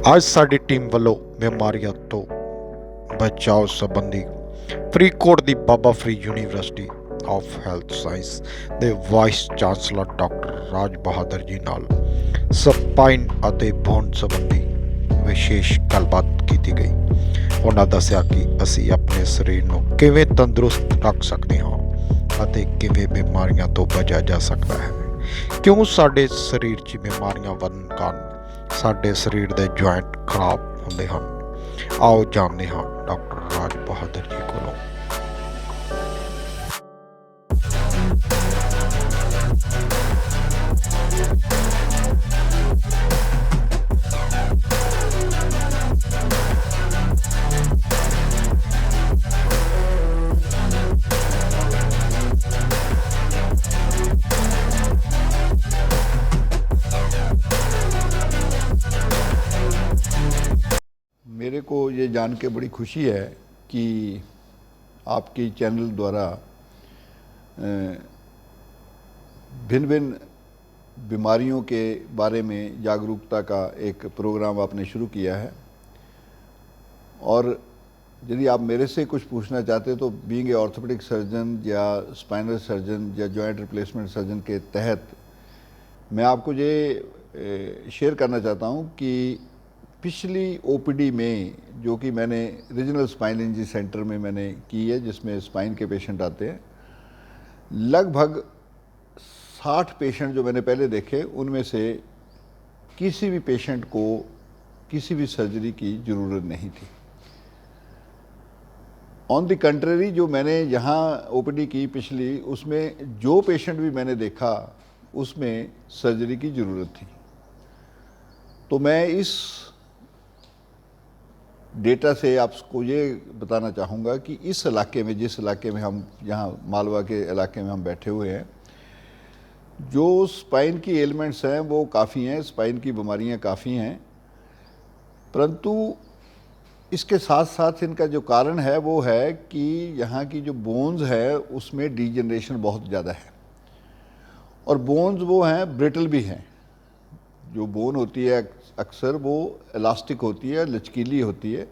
ਅੱਜ ਸਾਡੀ ਟੀਮ ਵੱਲੋਂ ਬਿਮਾਰੀਆਂ ਤੋਂ ਬਚਾਓ ਸੰਬੰਧੀ ਫਰੀਦਕੋਟ ਦੀ Baba Farid university of health science ਦੇ vice chancellor doctor Raj Bahadur ji ਨਾਲ ਸਪਾਈਨ ਅਤੇ ਬੋਨ ਸੰਬੰਧੀ ਵਿਸ਼ੇਸ਼ ਗੱਲਬਾਤ ਕੀਤੀ ਗਈ। ਉਹਨਾਂ ਦੱਸਿਆ ਕਿ ਅਸੀਂ ਆਪਣੇ ਸਰੀਰ ਨੂੰ ਕਿਵੇਂ ਤੰਦਰੁਸਤ ਰੱਖ ਸਕਦੇ ਹਾਂ ਅਤੇ ਕਿਵੇਂ ਬਿਮਾਰੀਆਂ ਤੋਂ ਬਚਿਆ ਜਾ ਸਕਦਾ ਹੈ। ਕਿਉਂ ਸਾਡੇ ਸਰੀਰ 'ਚ ਬਿਮਾਰੀਆਂ ਵਧਣ ਕਾਰਨ ਸਾਡੇ ਸਰੀਰ ਦੇ ਜੁਆਇੰਟ ਖਰਾਬ ਹੁੰਦੇ ਹਨ। ਆਓ ਜਾਣਦੇ ਹਾਂ ਡਾਕਟਰ ਰਾਜ ਬਹਾਦਰ ਜੀ ਕੋਲੋਂ। मेरे को ये जान के बड़ी खुशी है कि आपके चैनल द्वारा भिन्न भिन्न बीमारियों के बारे में जागरूकता का एक प्रोग्राम आपने शुरू किया है। और यदि आप मेरे से कुछ पूछना चाहते तो बीइंग ए ऑर्थोपेडिक सर्जन या स्पाइनल सर्जन या जॉइंट रिप्लेसमेंट सर्जन के तहत मैं आपको ये शेयर करना चाहता हूँ कि पिछली ओपीडी में जो कि मैंने रीजनल स्पाइन इंजरी सेंटर में मैंने की है, जिसमें स्पाइन के पेशेंट आते हैं, लगभग 60 पेशेंट जो मैंने पहले देखे उनमें से किसी भी पेशेंट को किसी भी सर्जरी की ज़रूरत नहीं थी। ऑन द कंट्ररी जो मैंने यहाँ ओपीडी की पिछली, उसमें जो पेशेंट भी मैंने देखा उसमें सर्जरी की ज़रूरत थी। तो मैं इस डेटा से आपको ये बताना चाहूँगा कि इस इलाके में, जिस इलाके में हम यहाँ मालवा के इलाके में हम बैठे हुए हैं, जो स्पाइन की एलिमेंट्स हैं वो काफ़ी हैं, स्पाइन की बीमारियाँ काफ़ी हैं, परंतु इसके साथ साथ इनका जो कारण है वो है कि यहाँ की जो बोन्स है उसमें डीजनरेशन बहुत ज़्यादा है। और बोन्स वो हैं, ब्रिटल भी हैं। जो बोन होती है अक्सर वो इलास्टिक होती है, लचकीली होती है,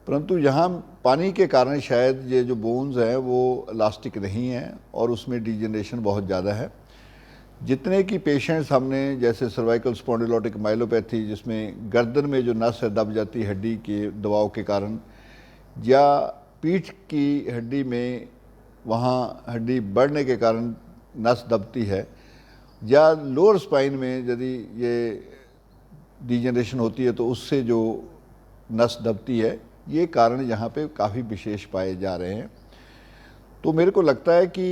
परंतु यहाँ पानी के कारण शायद ये जो बोन्स हैं वो इलास्टिक नहीं हैं और उसमें डीजनरेशन बहुत ज़्यादा है। जितने की पेशेंट्स हमने, जैसे सर्वाइकल स्पॉन्डिलोटिक माइलोपैथी, जिसमें गर्दन में जो नस है दब जाती है हड्डी के दबाव के कारण, या पीठ की हड्डी में वहाँ हड्डी बढ़ने के कारण नस दबती है, या लोअर स्पाइन में यदि ये डीजनरेशन होती है तो उससे जो नस दबती है, ये कारण यहाँ पे काफ़ी विशेष पाए जा रहे हैं। तो मेरे को लगता है कि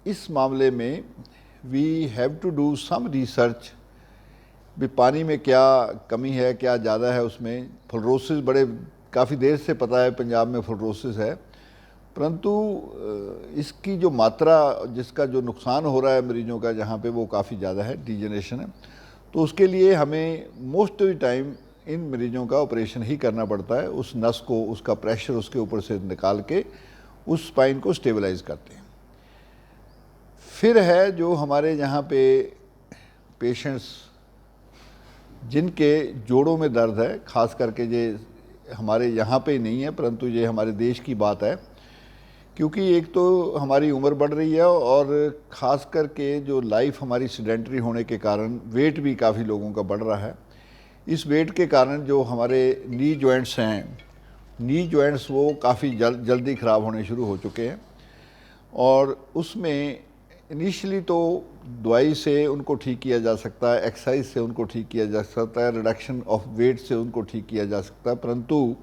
इस मामले में we have to do some research, भी पानी में क्या कमी है, क्या ज़्यादा है उसमें। फ्लोरोसिस बड़े काफ़ी देर से पता है पंजाब में फ्लोरोसिस है, परंतु इसकी जो मात्रा, जिसका जो नुकसान हो रहा है मरीजों का जहाँ पे, वो काफ़ी ज़्यादा है, डीजनरेशन है। तो उसके लिए हमें most of the time in मरीजों का ऑपरेशन ही करना पड़ता है। उस नस को, उसका प्रेशर उसके ऊपर से निकाल के उस स्पाइन को स्टेबलाइज करते हैं। फिर है जो हमारे यहाँ पे पेशेंट्स जिनके जोड़ों में दर्द है, ख़ास करके ये हमारे यहाँ पे ही नहीं है परंतु ये हमारे देश की बात है, क्योंकि एक तो हमारी उम्र बढ़ रही है और ख़ास करके जो लाइफ हमारी सेडेंटरी होने के कारण वेट भी काफ़ी लोगों का बढ़ रहा है। इस वेट के कारण जो हमारे नी जॉइंट्स हैं, नी जॉइंट्स वो काफ़ी जल्दी ख़राब होने शुरू हो चुके हैं। और उसमें इनिशियली तो दवाई से उनको ठीक किया जा सकता है, एक्सरसाइज से उनको ठीक किया जा सकता है, रिडक्शन ऑफ वेट से उनको ठीक किया जा सकता है, परंतु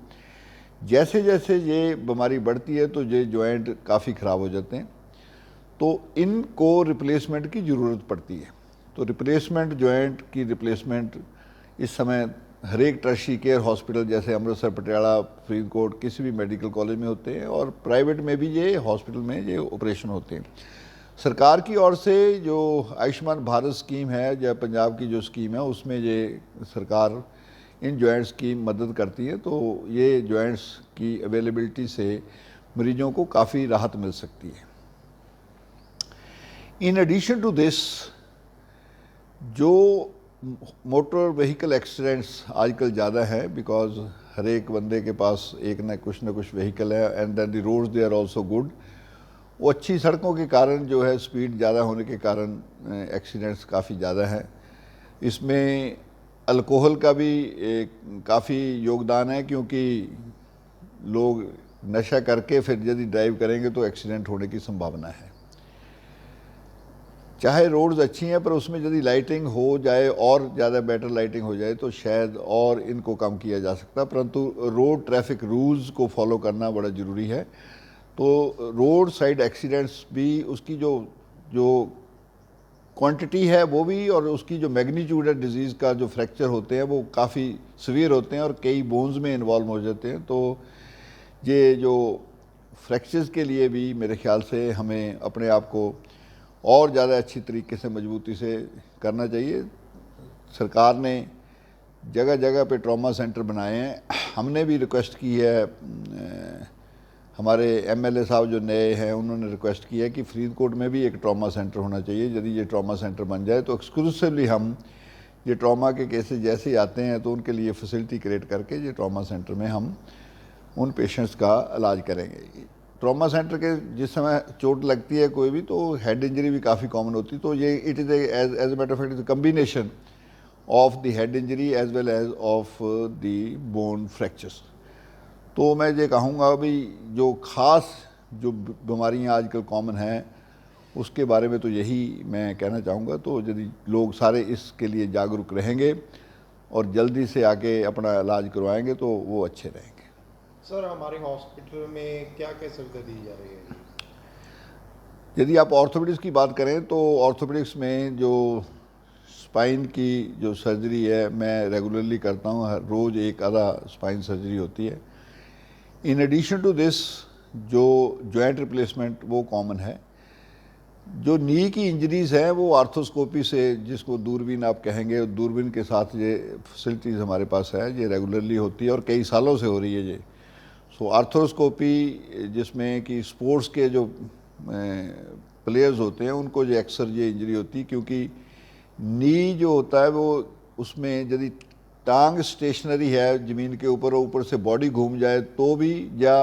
जैसे जैसे ये बीमारी बढ़ती है तो ये जॉइंट काफ़ी ख़राब हो जाते हैं, तो इनको रिप्लेसमेंट की ज़रूरत पड़ती है। तो रिप्लेसमेंट, जॉइंट की रिप्लेसमेंट इस समय हर एक टर्शियरी केयर हॉस्पिटल, जैसे अमृतसर, पटियाला, फरीदकोट, किसी भी मेडिकल कॉलेज में होते हैं, और प्राइवेट में भी ये हॉस्पिटल में ये ऑपरेशन होते हैं। सरकार की ओर से जो आयुष्मान भारत स्कीम है या पंजाब की जो स्कीम है, उसमें ये सरकार इन जॉइंट्स की मदद करती है, तो ये जॉइंट्स की अवेलेबिलिटी से मरीजों को काफ़ी राहत मिल सकती है। इन एडिशन टू दिस, जो मोटर व्हीकल एक्सीडेंट्स आजकल ज़्यादा है बिकॉज हर एक बंदे के पास एक ना कुछ व्हीकल है and then the roads they are also good. वो अच्छी सड़कों के कारण जो है स्पीड ज़्यादा होने के कारण एक्सीडेंट्स काफ़ी ज़्यादा है। इसमें अल्कोहल का भी काफ़ी योगदान है क्योंकि लोग नशा करके फिर यदि ड्राइव करेंगे तो एक्सीडेंट होने की संभावना है। चाहे रोड्स अच्छी हैं पर उसमें यदि लाइटिंग हो जाए और ज़्यादा बेटर लाइटिंग हो जाए तो शायद और इनको कम किया जा सकता, परंतु रोड ट्रैफिक रूल्स को फॉलो करना बड़ा ज़रूरी है। तो रोड साइड एक्सीडेंट्स भी उसकी जो जो क्वांटिटी है वो भी और उसकी जो मैग्नीट्यूड है डिजीज़ का, जो फ्रैक्चर होते हैं वो काफ़ी सीवियर होते हैं और कई बोन्स में इन्वॉल्व हो जाते हैं। तो ये जो फ्रैक्चर्स के लिए भी मेरे ख्याल से हमें अपने आप को और ज़्यादा अच्छी तरीके से मजबूती से करना चाहिए। सरकार ने जगह जगह पे ट्रॉमा सेंटर बनाए हैं। हमने भी रिक्वेस्ट की है, हमारे एमएलए साहब जो नए हैं उन्होंने रिक्वेस्ट की है कि फरीदकोट में भी एक ट्रॉमा सेंटर होना चाहिए। यदि ये ट्रॉमा सेंटर बन जाए तो एक्सक्लूसिवली हम ये ट्रॉमा के केसेस जैसे ही आते हैं तो उनके लिए फैसिलिटी क्रिएट करके ये ट्रॉमा सेंटर में हम उन पेशेंट्स का इलाज करेंगे। ट्रॉमा सेंटर के जिस समय चोट लगती है कोई भी तो हेड इंजरी भी काफ़ी कॉमन होती है। तो ये it is as a matter of fact is combination of the head injury as well as of the bone fractures. तो मैं ये कहूँगा अभी जो ख़ास जो बीमारियाँ आजकल कॉमन हैं उसके बारे में तो यही मैं कहना चाहूँगा। तो यदि लोग सारे इसके लिए जागरूक रहेंगे और जल्दी से आके अपना इलाज करवाएंगे तो वो अच्छे रहेंगे। सर, हमारे हॉस्पिटल में क्या क्या सुविधा दी जा रही है? यदि आप ऑर्थोपेडिक्स की बात करें तो ऑर्थोपेडिक्स में जो स्पाइन की जो सर्जरी है मैं रेगुलरली करता हूँ, हर रोज़ एक आधा स्पाइन सर्जरी होती है। इन एडिशन टू दिस जो जॉइंट रिप्लेसमेंट वो कॉमन है। जो नी की इंजरीज़ हैं वो आर्थोस्कोपी से, जिसको दूरबीन आप कहेंगे, दूरबीन के साथ ये फैसिलिटीज़ हमारे पास है, ये रेगुलरली होती है और कई सालों से हो रही है ये। सो आर्थोस्कोपी जिसमें कि स्पोर्ट्स के जो प्लेयर्स होते हैं उनको जो अक्सर ये इंजरी होती है क्योंकि नी जो होता है वो उसमें यदि टांग स्टेशनरी है ज़मीन के ऊपर और ऊपर से बॉडी घूम जाए तो भी, या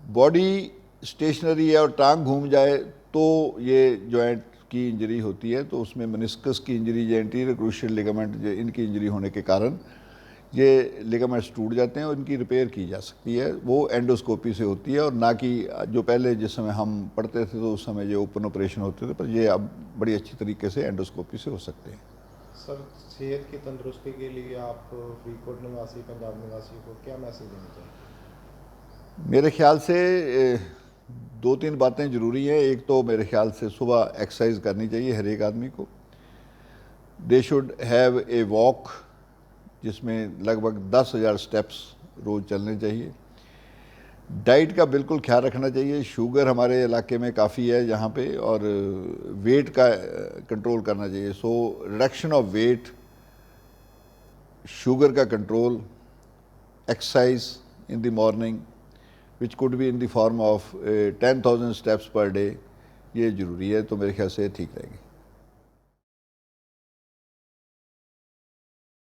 बॉडी स्टेशनरी है और टांग घूम जाए तो ये जॉइंट की इंजरी होती है। तो उसमें मेनिस्कस की इंजरी या एंटीरियर क्रूशियल लिगामेंट इनकी इंजरी होने के कारण ये लिगामेंट्स टूट जाते हैं और इनकी रिपेयर की जा सकती है। वो एंडोस्कोपी से होती है और ना कि जो पहले जिस समय हम पढ़ते थे तो उस समय ये ओपन ऑपरेशन होते थे, पर ये अब बड़ी अच्छी तरीके से एंडोस्कोपी से हो सकते हैं। सर, सेहत की तंदुरुस्ती के लिए आप फरीदकोट निवासी, पंजाब निवासी को क्या मैसेज देना चाहिए? मेरे ख्याल से दो तीन बातें ज़रूरी हैं। एक तो मेरे ख्याल से सुबह एक्सरसाइज करनी चाहिए हर एक आदमी को। They should have a walk जिसमें लगभग 10,000 स्टेप्स रोज़ चलने चाहिए। डाइट का बिल्कुल ख्याल रखना चाहिए। शुगर हमारे इलाके में काफ़ी है यहाँ पे और वेट का कंट्रोल करना चाहिए। So reduction of weight, sugar का control, exercise in the morning which could be in the form of 10,000 steps per day, ये ज़रूरी है। तो मेरे ख्याल से ठीक रहेगी।